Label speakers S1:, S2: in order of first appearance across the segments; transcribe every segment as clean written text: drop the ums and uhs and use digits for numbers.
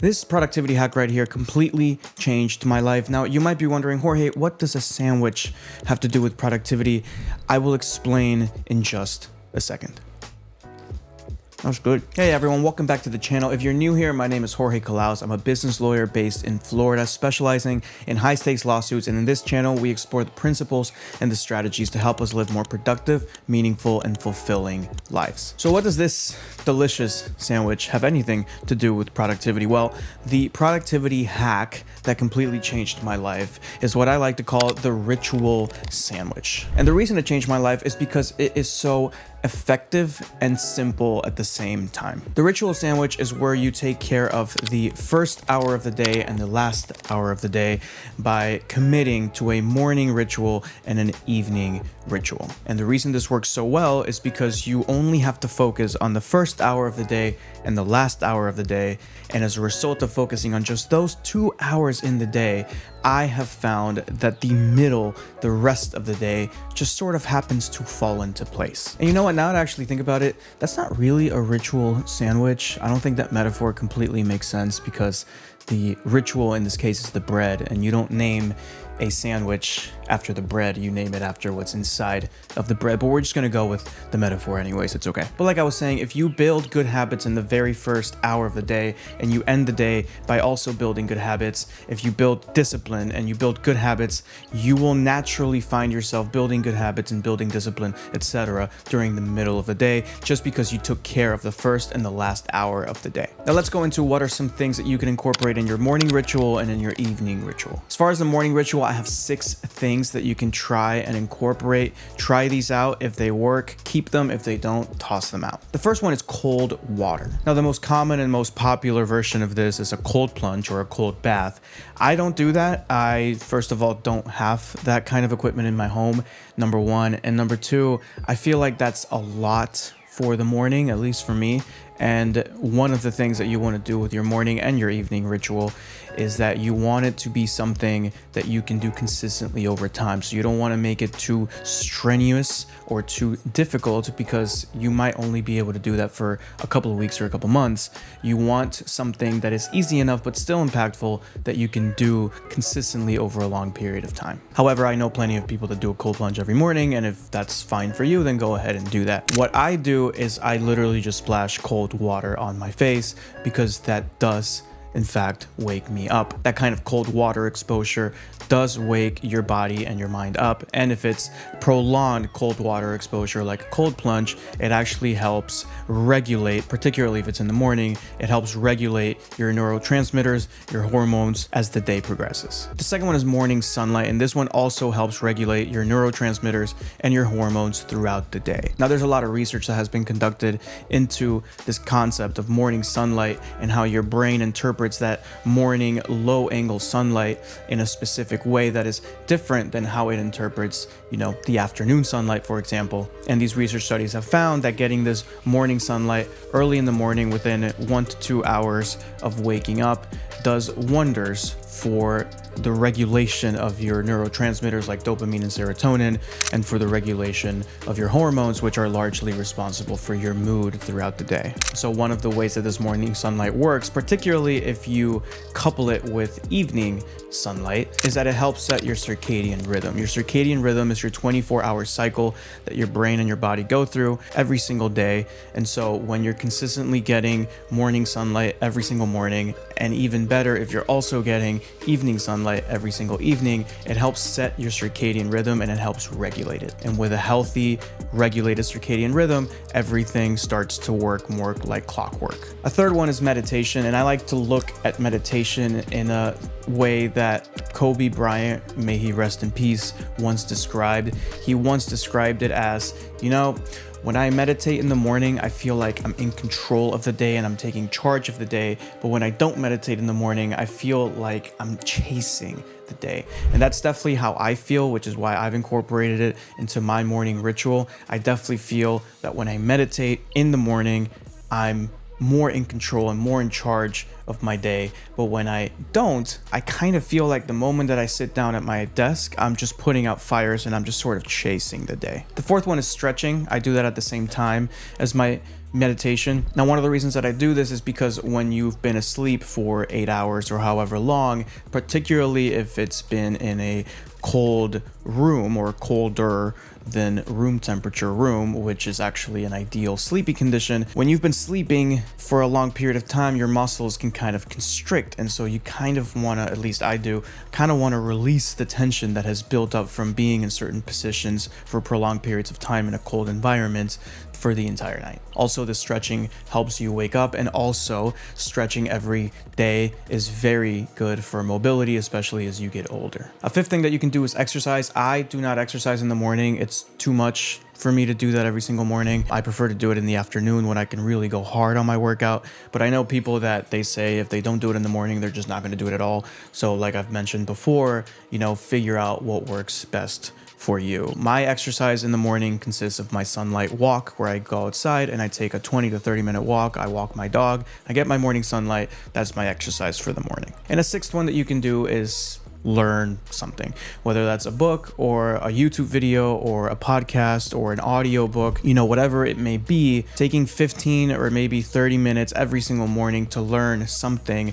S1: This productivity hack right here completely changed my life. Now, you might be wondering, Jorge, what does a sandwich have to do with productivity? I will explain in just a second. That was good. Hey everyone, welcome back to the channel. If you're new here, my name is Jorge Calaos. I'm a business lawyer based in Florida, specializing in high stakes lawsuits. And in this channel, we explore the principles and the strategies to help us live more productive, meaningful, and fulfilling lives. So what does this delicious sandwich have anything to do with productivity? Well, the productivity hack that completely changed my life is what I like to call the ritual sandwich. And the reason it changed my life is because it is so effective and simple at the same time. The ritual sandwich is where you take care of the first hour of the day and the last hour of the day by committing to a morning ritual and an evening ritual. And the reason this works so well is because you only have to focus on the first hour of the day and the last hour of the day. And as a result of focusing on just those 2 hours in the day, I have found that the rest of the day just sort of happens to fall into place. And you know what, now that I actually think about it, that's not really a ritual sandwich. I don't think that metaphor completely makes sense because the ritual in this case is the bread, and you don't name a sandwich after the bread, you name it after what's inside of the bread. But we're just gonna go with the metaphor anyways, it's okay. But like I was saying, if you build good habits in the very first hour of the day and you end the day by also building good habits, if you build discipline and you build good habits, you will naturally find yourself building good habits and building discipline, etc. during the middle of the day, just because you took care of the first and the last hour of the day. Now let's go into what are some things that you can incorporate in your morning ritual and in your evening ritual. As far as the morning ritual, I have 6 things that you can try and incorporate. Try these out. If they work, keep them. If they don't, toss them out. The first one is cold water. Now, the most common and most popular version of this is a cold plunge or a cold bath. I don't do that. I, first of all, don't have that kind of equipment in my home, number one. And number two, I feel like that's a lot for the morning, at least for me. And one of the things that you want to do with your morning and your evening ritual is that you want it to be something that you can do consistently over time. So you don't want to make it too strenuous or too difficult, because you might only be able to do that for a couple of weeks or a couple months. You want something that is easy enough but still impactful that you can do consistently over a long period of time. However, I know plenty of people that do a cold plunge every morning, and if that's fine for you, then go ahead and do that. What I do is I literally just splash cold water on my face, because that does in fact wake me up. That kind of cold water exposure does wake your body and your mind up. And if it's prolonged cold water exposure like a cold plunge, it actually helps regulate, particularly if it's in the morning, it helps regulate your neurotransmitters, your hormones as the day progresses. The second one is morning sunlight, and this one also helps regulate your neurotransmitters and your hormones throughout the day. Now, there's a lot of research that has been conducted into this concept of morning sunlight and how your brain interprets that morning low angle sunlight in a specific way that is different than how it interprets, the afternoon sunlight, for example. And these research studies have found that getting this morning sunlight early in the morning within 1 to 2 hours of waking up does wonders for the regulation of your neurotransmitters like dopamine and serotonin, and for the regulation of your hormones, which are largely responsible for your mood throughout the day. So one of the ways that this morning sunlight works, particularly if you couple it with evening sunlight, is that it helps set your circadian rhythm. Your circadian rhythm is your 24-hour cycle that your brain and your body go through every single day. And so when you're consistently getting morning sunlight every single morning, and even better if you're also getting evening sunlight every single evening, it helps set your circadian rhythm and it helps regulate it. And with a healthy, regulated circadian rhythm, everything starts to work more like clockwork. A third one is meditation, and I like to look at meditation in a way that Kobe Bryant, may he rest in peace, once described. He once described it as, when I meditate in the morning, I feel like I'm in control of the day and I'm taking charge of the day. But when I don't meditate in the morning, I feel like I'm chasing the day. And that's definitely how I feel, which is why I've incorporated it into my morning ritual. I definitely feel that when I meditate in the morning, I'm more in control and more in charge of my day. But when I don't, I kind of feel like the moment that I sit down at my desk, I'm just putting out fires and I'm just sort of chasing the day. The fourth one is stretching. I do that at the same time as my meditation. Now, one of the reasons that I do this is because when you've been asleep for 8 hours or however long, particularly if it's been in a cold room or colder than room temperature room, which is actually an ideal sleepy condition. When you've been sleeping for a long period of time, your muscles can kind of constrict. And so you kind of want to, at least I do, kind of want to release the tension that has built up from being in certain positions for prolonged periods of time in a cold environment for the entire night. Also, the stretching helps you wake up, and also stretching every day is very good for mobility, especially as you get older. A fifth thing that you can do is exercise. I do not exercise in the morning. It's too much for me to do that every single morning. I prefer to do it in the afternoon when I can really go hard on my workout. But I know people that they say if they don't do it in the morning, they're just not going to do it at all. So like I've mentioned before, figure out what works best for you. My exercise in the morning consists of my sunlight walk, where I go outside and I take a 20 to 30 minute walk. I walk my dog, I get my morning sunlight. That's my exercise for the morning. And a sixth one that you can do is learn something, whether that's a book or a YouTube video or a podcast or an audio book, whatever it may be. Taking 15 or maybe 30 minutes every single morning to learn something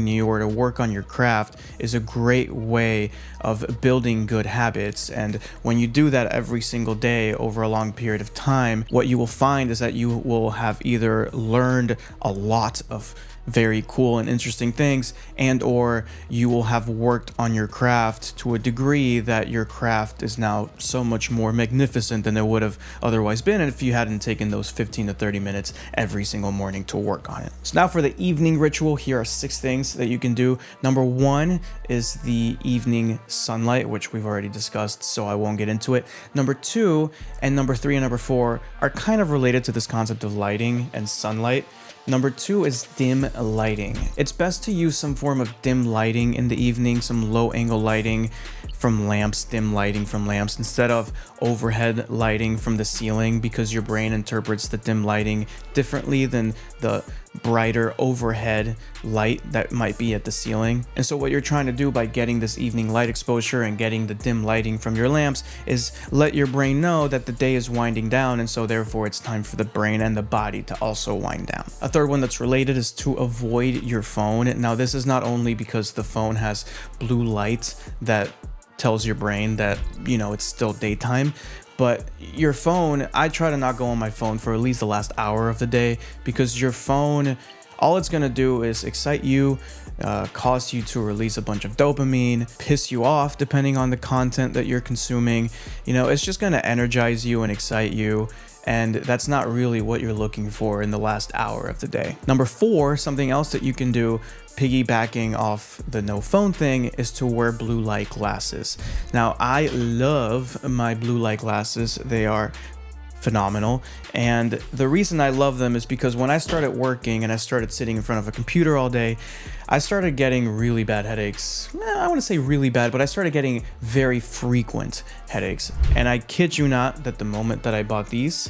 S1: new or to work on your craft is a great way of building good habits. And when you do that every single day over a long period of time, what you will find is that you will have either learned a lot of very cool and interesting things, and or you will have worked on your craft to a degree that your craft is now so much more magnificent than it would have otherwise been if you hadn't taken those 15 to 30 minutes every single morning to work on it. So now for the evening ritual, here are 6 things that you can do. Number 1 is the evening sunlight, which we've already discussed, so I won't get into it. Number 2 and number 3 and number 4 are kind of related to this concept of lighting and sunlight. Number 2 is dim lighting. It's best to use some form of dim lighting in the evening, some low angle lighting from lamps, dim lighting from lamps, instead of overhead lighting from the ceiling, because your brain interprets the dim lighting differently than the brighter overhead light that might be at the ceiling. And so what you're trying to do by getting this evening light exposure and getting the dim lighting from your lamps is let your brain know that the day is winding down, and so therefore it's time for the brain and the body to also wind down. A third one that's related is to avoid your phone. Now, this is not only because the phone has blue light that tells your brain that, it's still daytime, but your phone, I try to not go on my phone for at least the last hour of the day, because your phone, all it's going to do is excite you, cause you to release a bunch of dopamine, piss you off depending on the content that you're consuming. It's just going to energize you and excite you. And that's not really what you're looking for in the last hour of the day. Number 4, something else that you can do, piggybacking off the no phone thing, is to wear blue light glasses. Now, I love my blue light glasses. They are phenomenal. And the reason I love them is because when I started working and I started sitting in front of a computer all day, I started getting really bad headaches. I want to say really bad, but I started getting very frequent headaches. And I kid you not that the moment that I bought these,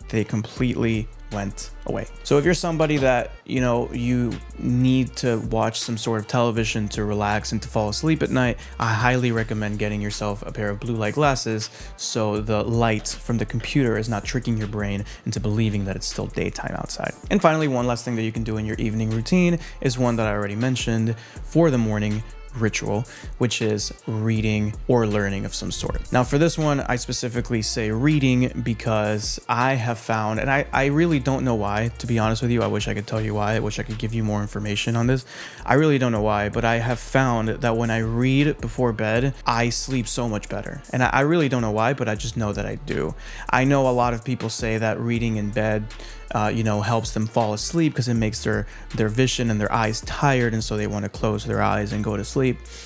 S1: they completely went away. So if you're somebody that, you need to watch some sort of television to relax and to fall asleep at night, I highly recommend getting yourself a pair of blue light glasses so the light from the computer is not tricking your brain into believing that it's still daytime outside. And finally, one last thing that you can do in your evening routine is one that I already mentioned for the morning ritual, which is reading or learning of some sort. Now, for this one, I specifically say reading because I have found, and I really don't know why, to be honest with you. I wish I could tell you why. I wish I could give you more information on this. I really don't know why, but I have found that when I read before bed, I sleep so much better. And I really don't know why, but I just know that I do. I know a lot of people say that reading in bed helps them fall asleep because it makes their vision and their eyes tired, and so they want to close their eyes and go to sleep.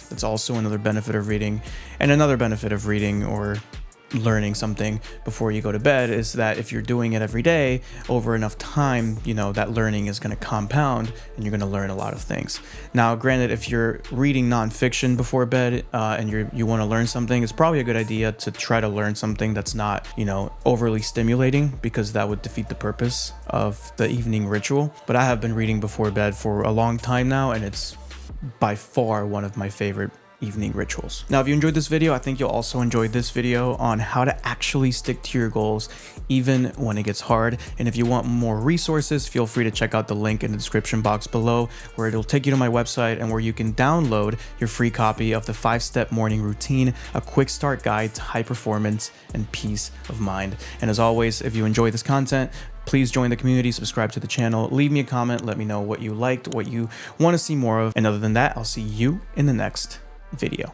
S1: That's also another benefit of reading. And another benefit of reading or learning something before you go to bed is that if you're doing it every day over enough time, that learning is going to compound and you're going to learn a lot of things. Now, granted, if you're reading nonfiction before bed and you want to learn something, it's probably a good idea to try to learn something that's not, overly stimulating, because that would defeat the purpose of the evening ritual. But I have been reading before bed for a long time now, and it's by far one of my favorite evening rituals. Now, if you enjoyed this video, I think you'll also enjoy this video on how to actually stick to your goals even when it gets hard. And if you want more resources, feel free to check out the link in the description box below, where it'll take you to my website and where you can download your free copy of the 5-step morning routine, a quick start guide to high performance and peace of mind. And as always, if you enjoy this content, please join the community, subscribe to the channel, leave me a comment, let me know what you liked, what you want to see more of. And other than that, I'll see you in the next video.